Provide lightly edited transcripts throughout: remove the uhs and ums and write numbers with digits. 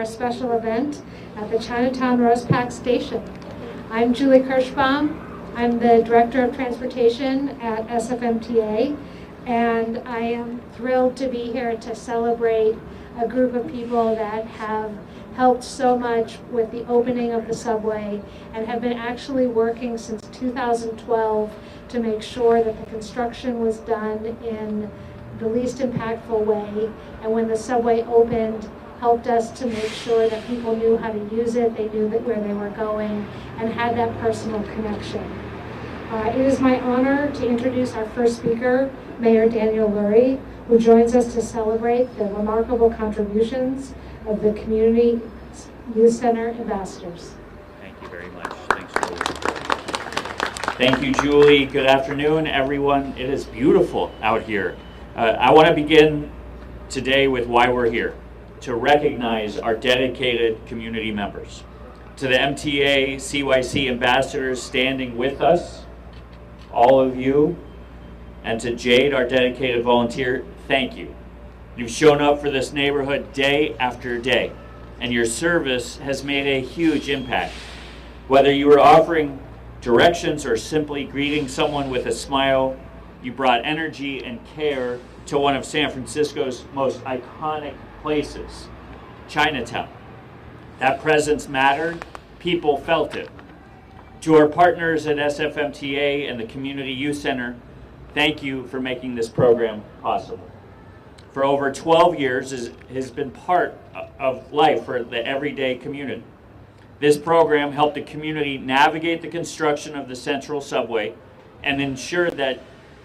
Our special event at the Chinatown Rosepack Station. I'm Julie Kirschbaum. I'm the Director of Transportation at SFMTA, and I am thrilled to be here to celebrate a group of people that have helped so much with the opening of the subway and have been actually working since 2012 to make sure that the construction was done in the least impactful way, and when the subway opened, helped us to make sure that people knew how to use it, they knew that where they were going, and had that personal connection. It is my honor to introduce our first speaker, Mayor Daniel Lurie, who joins us to celebrate the remarkable contributions of the Community Youth Center ambassadors. Thank you very much. Thanks, Julie. Thank you, Julie. Good afternoon, everyone. It is beautiful out here. I want to begin today with why we're here, to recognize our dedicated community members. To the MTA, CYC ambassadors standing with us, all of you, and to Jade, our dedicated volunteer, thank you. You've shown up for this neighborhood day after day, and your service has made a huge impact. Whether you were offering directions or simply greeting someone with a smile, you brought energy and care to one of San Francisco's most iconic places, Chinatown. That presence mattered. People felt it. To our partners at SFMTA and the Community Youth Center, thank you for making this program possible. For over 12 years, it has been part of life for the everyday community. This program helped the community navigate the construction of the Central Subway and ensure that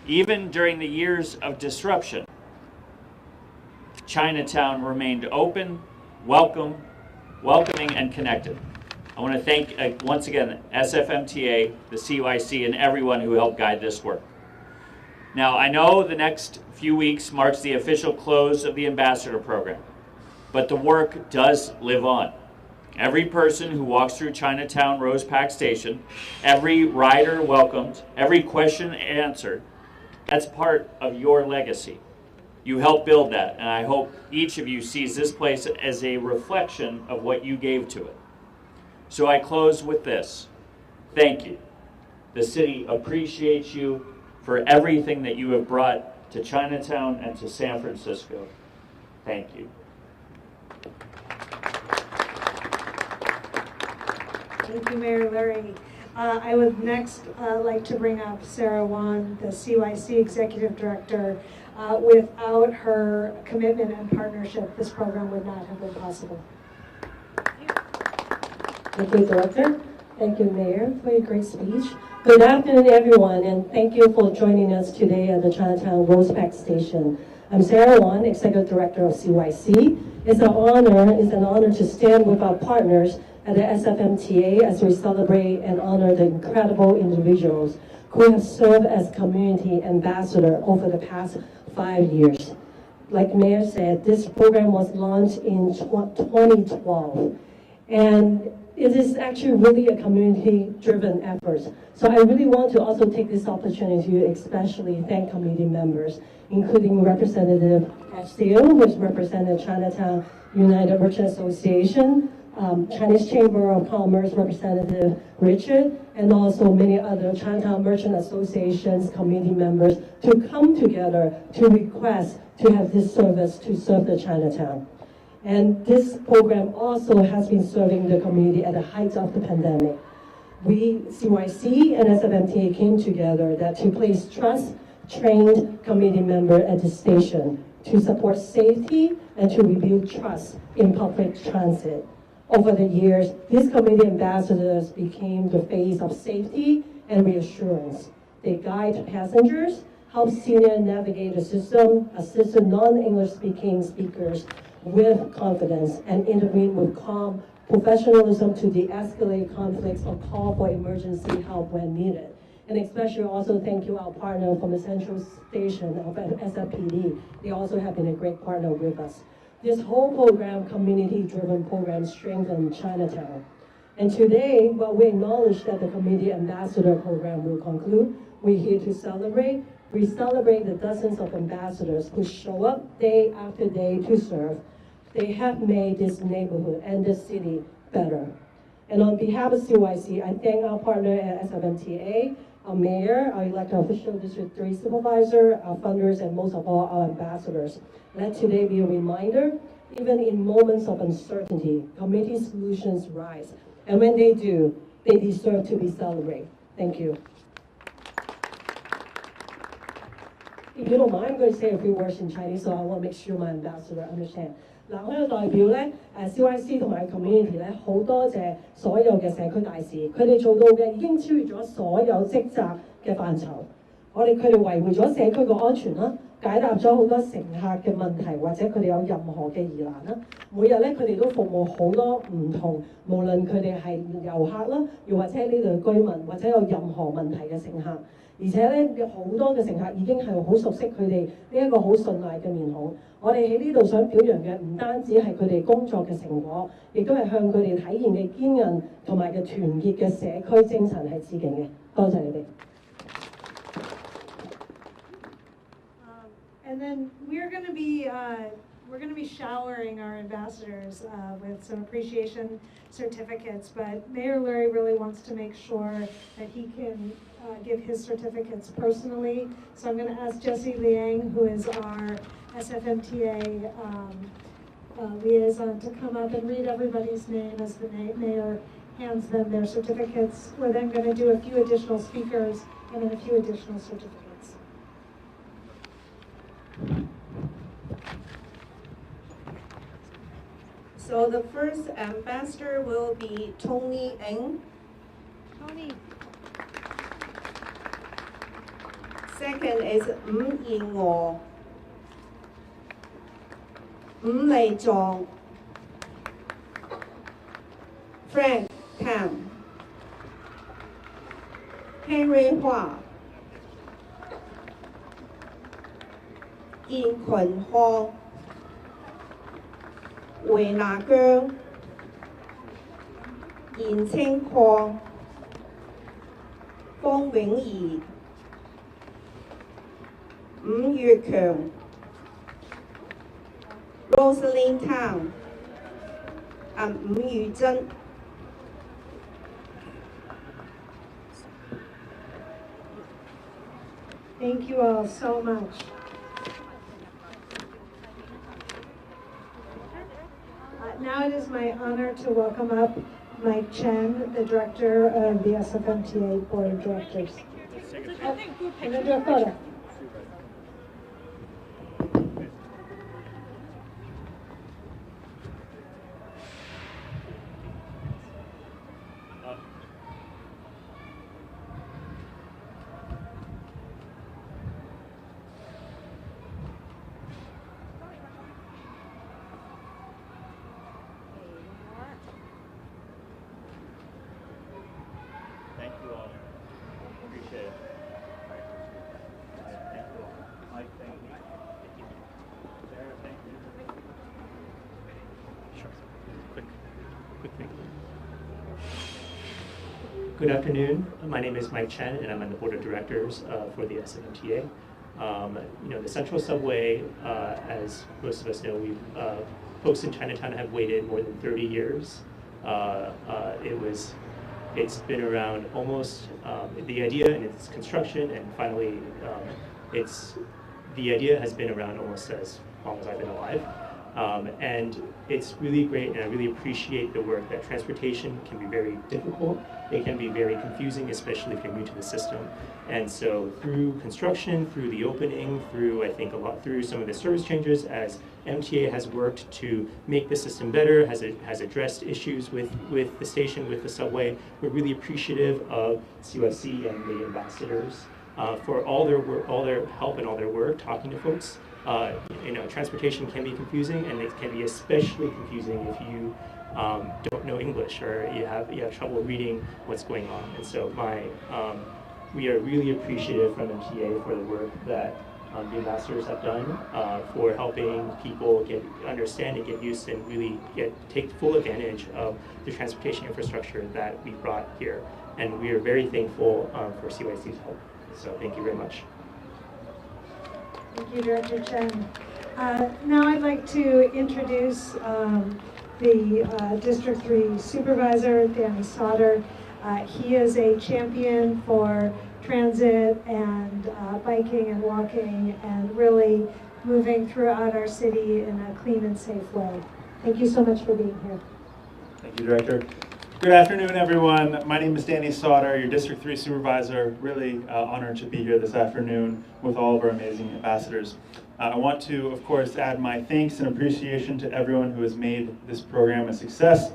even during the years of disruption, Chinatown remained open, welcoming, and connected. I want to thank, once again, SFMTA, the CYC, and everyone who helped guide this work. Now, I know the next few weeks marks the official close of the Ambassador Program, but the work does live on. Every person who walks through Chinatown Rosepack Station, every rider welcomed, every question answered, that's part of your legacy. You helped build that, and I hope each of you sees this place as a reflection of what you gave to it. So I close with this. Thank you. The city appreciates you for everything that you have brought to Chinatown and to San Francisco. Thank you. Thank you, Mayor Lurie. I would next like to bring up Sarah Wan, the CYC Executive Director. Without her commitment and partnership, this program would not have been possible. Thank you, Director. Thank you, Mayor, for your great speech. Good afternoon, everyone, and thank you for joining us today at the Chinatown Rosepack Station. I'm Sarah Wan, Executive Director of CYC. It's an honor to stand with our partners at the SFMTA as we celebrate and honor the incredible individuals who have served as community ambassador over the past 5 years. Like Mayor said, this program was launched in 2012, and it is actually really a community-driven effort. So I really want to also take this opportunity to especially thank community members, including Representative Castillo, who represented Chinatown United Merchant Association, Chinese Chamber of Commerce Representative Richard, and also many other Chinatown Merchant Associations community members to come together to request to have this service to serve the Chinatown. And this program also has been serving the community at the height of the pandemic. We, CYC and SFMTA, came together to place trained community members at the station to support safety and to rebuild trust in public transit. Over the years, these community ambassadors became the face of safety and reassurance. They guide passengers, help seniors navigate the system, assist non-English speaking speakers with confidence, and intervene with calm professionalism to de-escalate conflicts or call for emergency help when needed. And especially also thank you our partner from the Central Station of SFPD. They also have been a great partner with us. This whole program, community-driven program, strengthens Chinatown. And today, while we acknowledge that the Community Ambassador Program will conclude, we're here to celebrate. We celebrate the dozens of ambassadors who show up day after day to serve. They have made this neighborhood and this city better. And on behalf of CYC, I thank our partner at SFMTA, our mayor, our elected official, District 3 supervisor, our funders, and most of all, our ambassadors. Let today be a reminder, even in moments of uncertainty, community solutions rise. And when they do, they deserve to be celebrated. Thank you. If you don't mind, I'm going to say a few words in Chinese, so I want to make sure my ambassador understand. 嗱，我喺度代表咧CYC 同埋 community 咧，好多謝所有嘅社區大使，佢哋做到嘅已經超越咗所有職責嘅範疇。佢哋維護咗社區嘅安全啦，解答咗好多乘客嘅問題，或者佢哋有任何嘅疑難啦。每日咧，佢哋都服務好多唔同，無論佢哋係遊客啦，又或者呢度嘅居民，或者有任何問題嘅乘客。而且咧，有好多嘅乘客已經係好熟悉佢哋呢一個好信賴嘅面孔。我哋喺呢度想表揚嘅唔單止係佢哋工作嘅成果，亦都係向佢哋體現嘅堅韌同埋嘅團結嘅社區精神係致敬嘅。多謝你哋。And then we're going to be showering our ambassadors with some appreciation certificates, but Mayor Lurie really wants to make sure that he can give his certificates personally. So I'm going to ask Jesse Liang, who is our SFMTA liaison, to come up and read everybody's name as the mayor hands them their certificates. We're then going to do a few additional speakers and then a few additional certificates. So the first ambassador will be Tony Ng. Tony. Second is Yingo. Lei Zhong. Frank Tam. Henry Hua. Yin Kun Ho. Wei Na Geung, Yin Cheng Kwong, Fong Wingyi, Yue Keung, Rosalind Tang, and Yu Zhen. Thank you all so much. Now it is my honor to welcome up Mike Chen, the director of the SFMTA Board of Directors. I'm going to do a photo. Thank you all. Appreciate it. Thank you all. Mike, thank you. Sarah, thank you. Sure. Quick thing. Good afternoon. My name is Mike Chen, and I'm on the board of directors for the SFMTA. The Central Subway, as most of us know, folks in Chinatown have waited more than 30 years. It's been around almost the idea and its construction, and finally, the idea has been around almost as long as I've been alive. And it's really great, and I really appreciate the work that transportation can be very difficult. It can be very confusing, especially if you're new to the system. And so through construction, through the opening, through some of the service changes, as MTA has worked to make the system better, has addressed issues with the station, with the subway, we're really appreciative of CYC and the ambassadors for all their work, all their help and all their work, talking to folks. Transportation can be confusing, and it can be especially confusing if you don't know English or you have trouble reading what's going on. And so we are really appreciative from MTA for the work that the ambassadors have done for helping people understand and get used and really take full advantage of the transportation infrastructure that we brought here. And we are very thankful for CYC's help. So thank you very much. Thank you, Director Chen. Now I'd like to introduce the District 3 Supervisor, Danny Sauter. He is a champion for transit and biking and walking and really moving throughout our city in a clean and safe way. Thank you so much for being here. Thank you, Director. Good afternoon, everyone. My name is Danny Sauter, your District 3 Supervisor. Really honored to be here this afternoon with all of our amazing ambassadors. I want to, of course, add my thanks and appreciation to everyone who has made this program a success.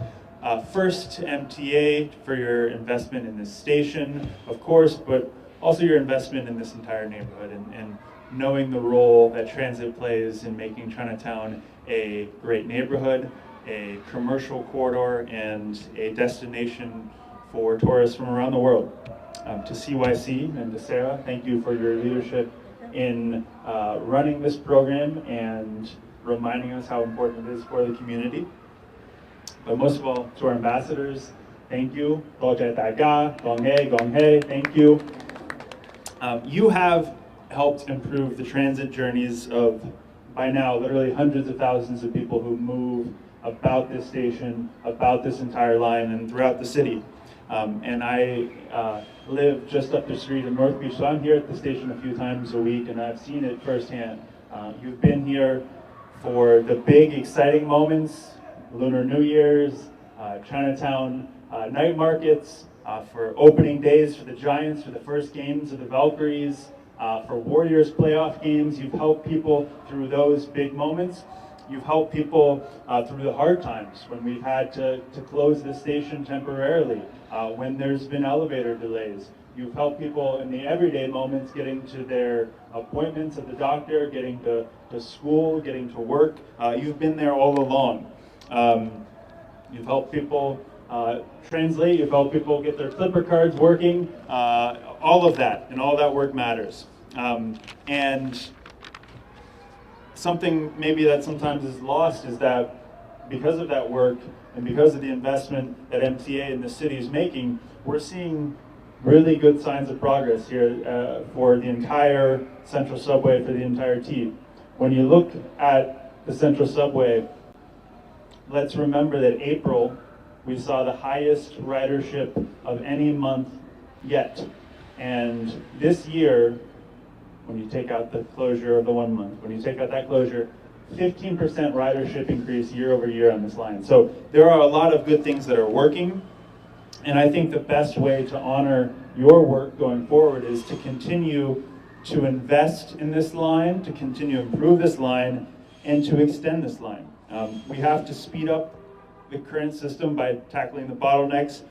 First to MTA for your investment in this station, of course, but also your investment in this entire neighborhood and knowing the role that transit plays in making Chinatown a great neighborhood, a commercial corridor, and a destination for tourists from around the world. To CYC and to Sarah, thank you for your leadership in running this program and reminding us how important it is for the community. But most of all, to our ambassadors, thank you. Thank you. You have helped improve the transit journeys of, by now, literally hundreds of thousands of people who move about this station, about this entire line, and throughout the city. And I live just up the street in North Beach, so I'm here at the station a few times a week, and I've seen it firsthand. You've been here for the big, exciting moments, Lunar New Year's, Chinatown night markets, for opening days for the Giants, for the first games of the Valkyries, for Warriors playoff games. You've helped people through those big moments. You've helped people through the hard times when we've had to close the station temporarily, when there's been elevator delays. You've helped people in the everyday moments getting to their appointments at the doctor, getting to school, getting to work. You've been there all along. You've helped people translate, you've helped people get their Clipper cards working, all of that, and all that work matters. And something maybe that sometimes is lost is that because of that work and because of the investment that MTA and the city is making, we're seeing really good signs of progress here for the entire Central Subway, for the entire T. When you look at the Central Subway, let's remember that April, we saw the highest ridership of any month yet. And this year, when you take out the closure of the 1 month, when you take out that closure, 15% ridership increase year over year on this line. So there are a lot of good things that are working. And I think the best way to honor your work going forward is to continue to invest in this line, to continue to improve this line, and to extend this line. We have to speed up the current system by tackling the bottlenecks.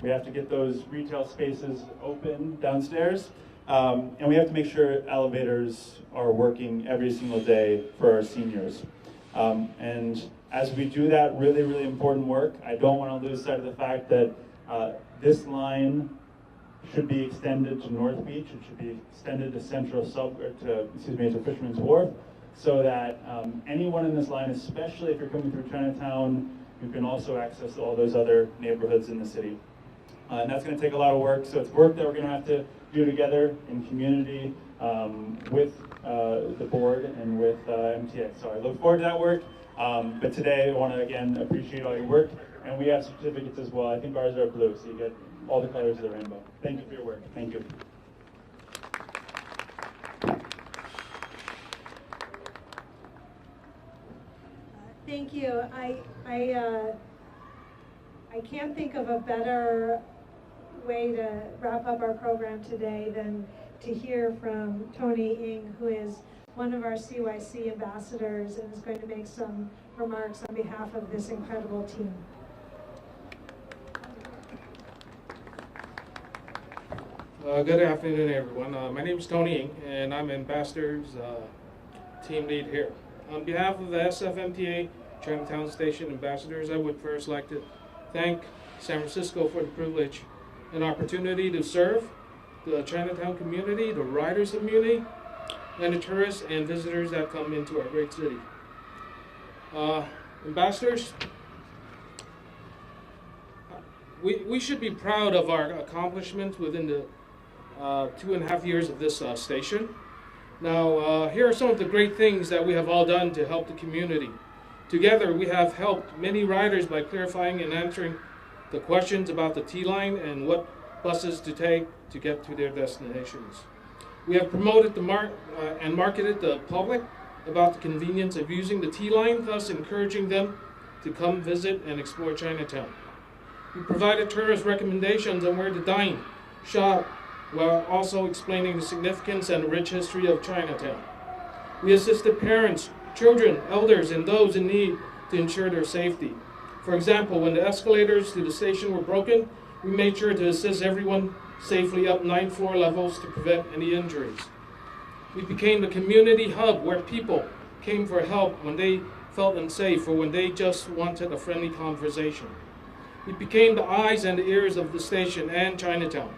We have to get those retail spaces open downstairs. And we have to make sure elevators are working every single day for our seniors. And as we do that really, really important work, I don't want to lose sight of the fact that this line should be extended to North Beach. It should be extended to to Fisherman's Wharf, so that anyone in this line, especially if you're coming through Chinatown, you can also access all those other neighborhoods in the city. And that's going to take a lot of work, so it's work that we're going to have to do together in community with the board and with MTA. So I look forward to that work, but today I want to again appreciate all your work, and we have certificates as well. I think ours are blue, so you get all the colors of the rainbow. Thank you for your work. Thank you. Thank you. I can't think of a better way to wrap up our program today than to hear from Tony Ng, who is one of our CYC ambassadors and is going to make some remarks on behalf of this incredible team. Good afternoon, everyone. My name is Tony Ng, and I'm Ambassador's team lead here. On behalf of the SFMTA Chinatown Station ambassadors, I would first like to thank San Francisco for the privilege and opportunity to serve the Chinatown community, the riders community, and the tourists and visitors that come into our great city. Ambassadors, we should be proud of our accomplishments within the 2.5 years of this station. Now, here are some of the great things that we have all done to help the community. Together, we have helped many riders by clarifying and answering the questions about the T-line and what buses to take to get to their destinations. We have promoted and marketed the public about the convenience of using the T-line, thus encouraging them to come visit and explore Chinatown. We provided tourist recommendations on where to dine, shop, while also explaining the significance and rich history of Chinatown. We assisted parents, children, elders, and those in need to ensure their safety. For example, when the escalators to the station were broken, we made sure to assist everyone safely up 9 floor levels to prevent any injuries. We became the community hub where people came for help when they felt unsafe or when they just wanted a friendly conversation. We became the eyes and the ears of the station and Chinatown.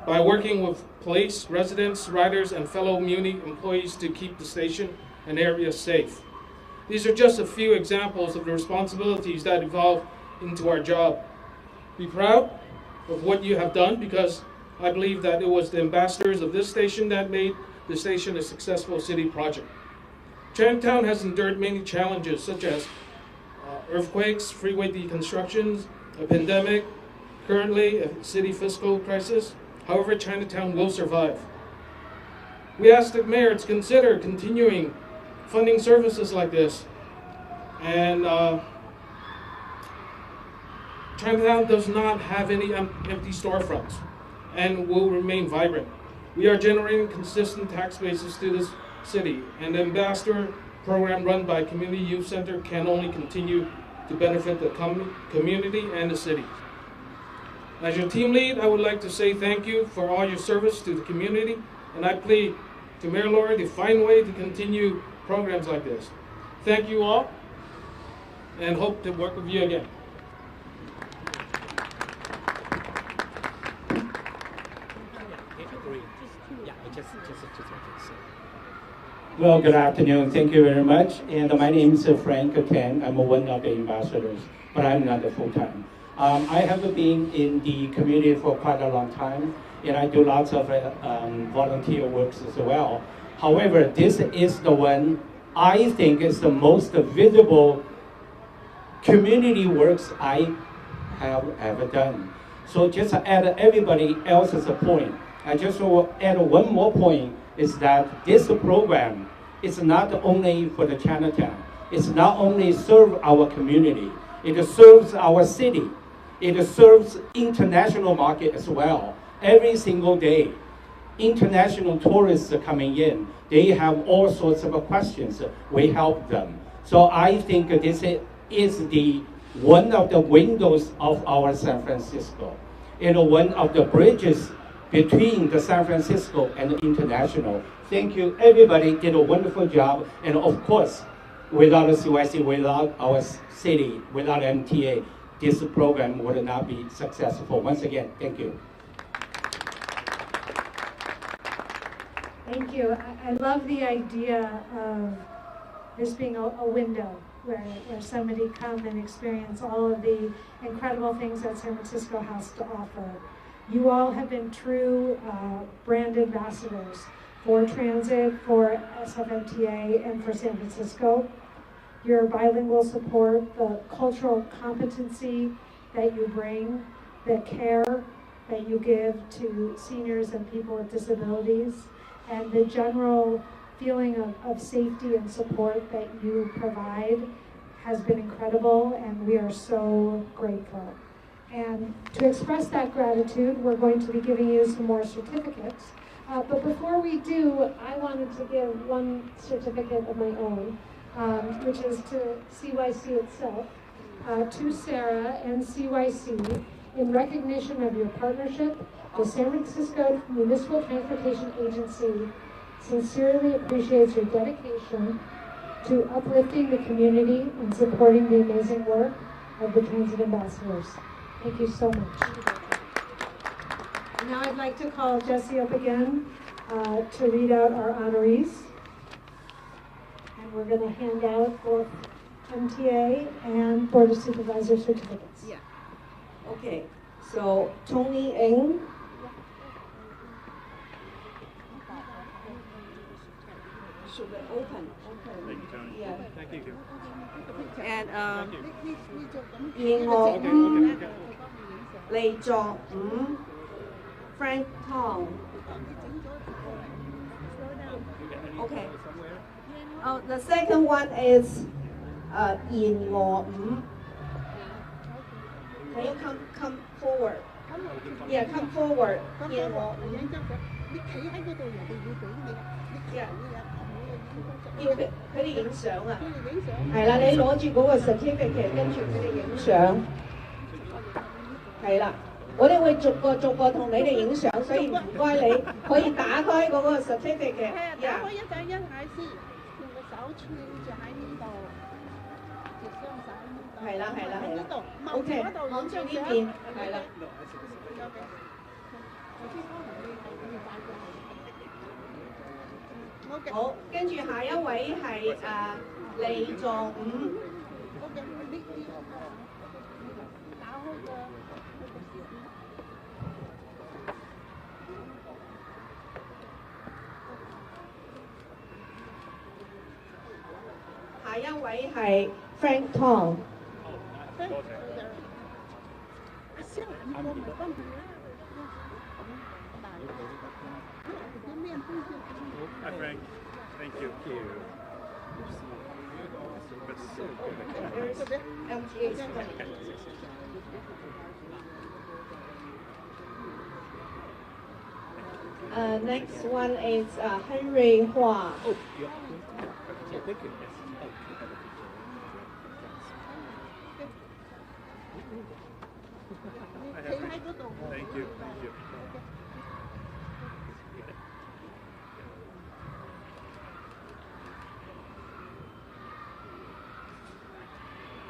By working with police, residents, riders, and fellow Muni employees to keep the station and area safe. These are just a few examples of the responsibilities that evolve into our job. Be proud of what you have done, because I believe that it was the ambassadors of this station that made the station a successful city project. Chinatown has endured many challenges, such as earthquakes, freeway deconstructions, a pandemic, currently a city fiscal crisis. However, Chinatown will survive. We ask the mayor to consider continuing funding services like this. And Chinatown does not have any empty storefronts and will remain vibrant. We are generating consistent tax bases to this city, and the ambassador program run by Community Youth Center can only continue to benefit the community and the city. As your team lead, I would like to say thank you for all your service to the community, and I plead to Mayor Laurie to find a way to continue programs like this. Thank you all, and hope to work with you again. Well, good afternoon. Thank you very much. And my name is Frank Tan. I'm one of the ambassadors, but I'm not a full-time. I have been in the community for quite a long time, and I do lots of volunteer works as well. However, this is the one I think is the most visible community works I have ever done. So just to add everybody else's point, I just will add one more point, is that this program is not only for the Chinatown. It's not only serve our community, it serves our city. It serves international market as well. Every single day, international tourists are coming in. They have all sorts of questions. We help them. So I think this is the one of the windows of our San Francisco, and one of the bridges between the San Francisco and the international. Thank you. Everybody did a wonderful job. And of course, without the CYC, without our city, without MTA, this program would not be successful. Once again, thank you. Thank you. I love the idea of this being a window where somebody come and experience all of the incredible things that San Francisco has to offer. You all have been true brand ambassadors for transit, for SFMTA, and for San Francisco. Your bilingual support, the cultural competency that you bring, the care that you give to seniors and people with disabilities, and the general feeling of safety and support that you provide has been incredible, and we are so grateful. And to express that gratitude, we're going to be giving you some more certificates. But before we do, I wanted to give one certificate of my own, which is to CYC itself, to Sarah and CYC, in recognition of your partnership. The San Francisco Municipal Transportation Agency sincerely appreciates your dedication to uplifting the community and supporting the amazing work of the Transit Ambassadors. Thank you so much. Now I'd like to call Jesse up again to read out our honorees. And we're going to hand out both MTA and Board of Supervisor certificates. Yeah. Okay, so Tony Ng, should open. Thank you, Tony. Yeah. Thank you. And 燕樂五利作五 Frank Tong. Okay. Oh, the second one is 燕樂五. Can you come forward? Yeah, come forward. 燕樂五. Yeah. 要佢哋影相啊！係啦，你攞住嗰個 certificate， 跟住佢哋影相。係啦，我哋會逐個同你哋影相，所以唔該你可以打開嗰個 certificate。打開一張一下先，用個手串住喺呢度，隻雙手喺呢度。係啦。呢度，望住 OK， 嗰度望住呢邊，係啦。好，跟住下一位係李座五。下一位係 Frank Tong。Hi, Frank. Thank you. MTA Center. Next one is Henry Hua. Thank you.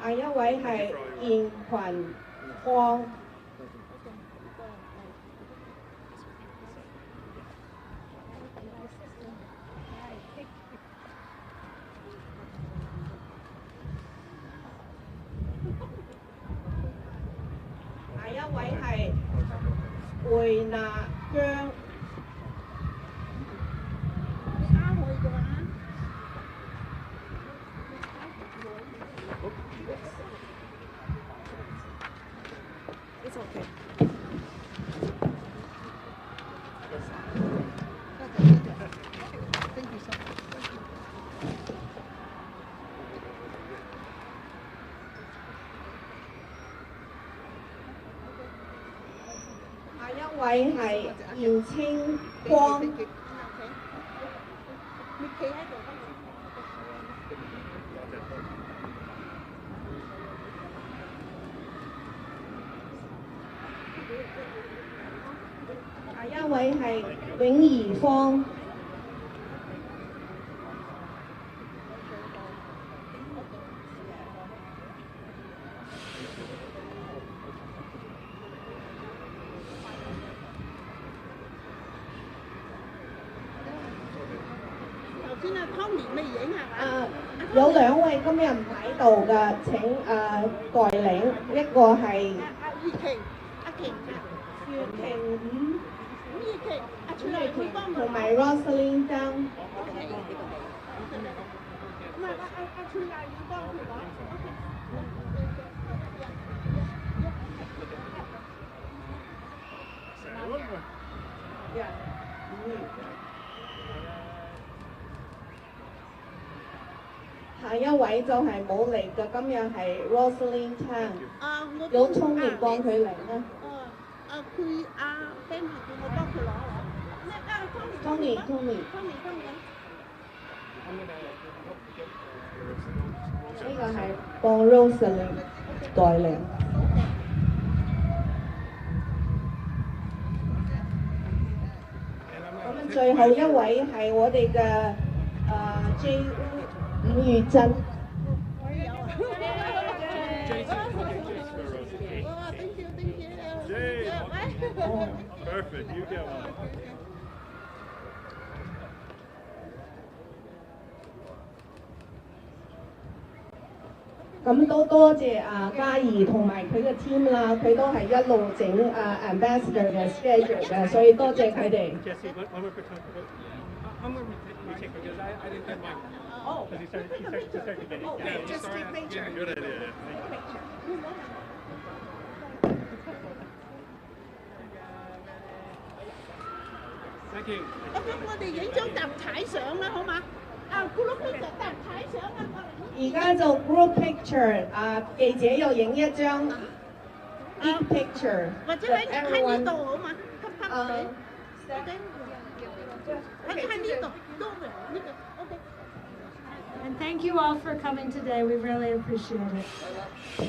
下一位係燕群光。下一位係貝納姜。It's okay. 下一位係嚴清光。下一位係永怡芳。頭先阿 Tony 未影係嘛？有兩位今日唔喺度㗎，請代領，一個係月婷，阿瓊啊，月婷五。月婷，阿翠麗會幫同埋 Rosaline 張。唔係阿翠麗要幫佢講。下一位就係冇嚟嘅，今日係 Rosaline Chan。有聰明幫佢嚟啦。佢阿 Ben 係叫我幫佢攞。Tony。呢個係幫 Rosaline 代領。咁最後一位係我哋嘅J 伍宇珍。Perfect. You get one. 咁都多謝嘉怡同埋佢嘅 team 啦，佢都係一路整ambassador 嘅 schedule 嘅，所以多謝佢哋。I'm going to retake because I didn't get mine. Oh. Because he started getting Oh, Yeah, just sorry, take picture. yeah, good idea. Thank you. 我哋影張集體相啦，好嘛？啊，group picture 集體相啊，過嚟。而家做 group picture，記者又影一張 big picture。或者喺呢度好嘛？吸水。喺呢度都呢個 OK。 And thank you all for coming today. We really appreciate it.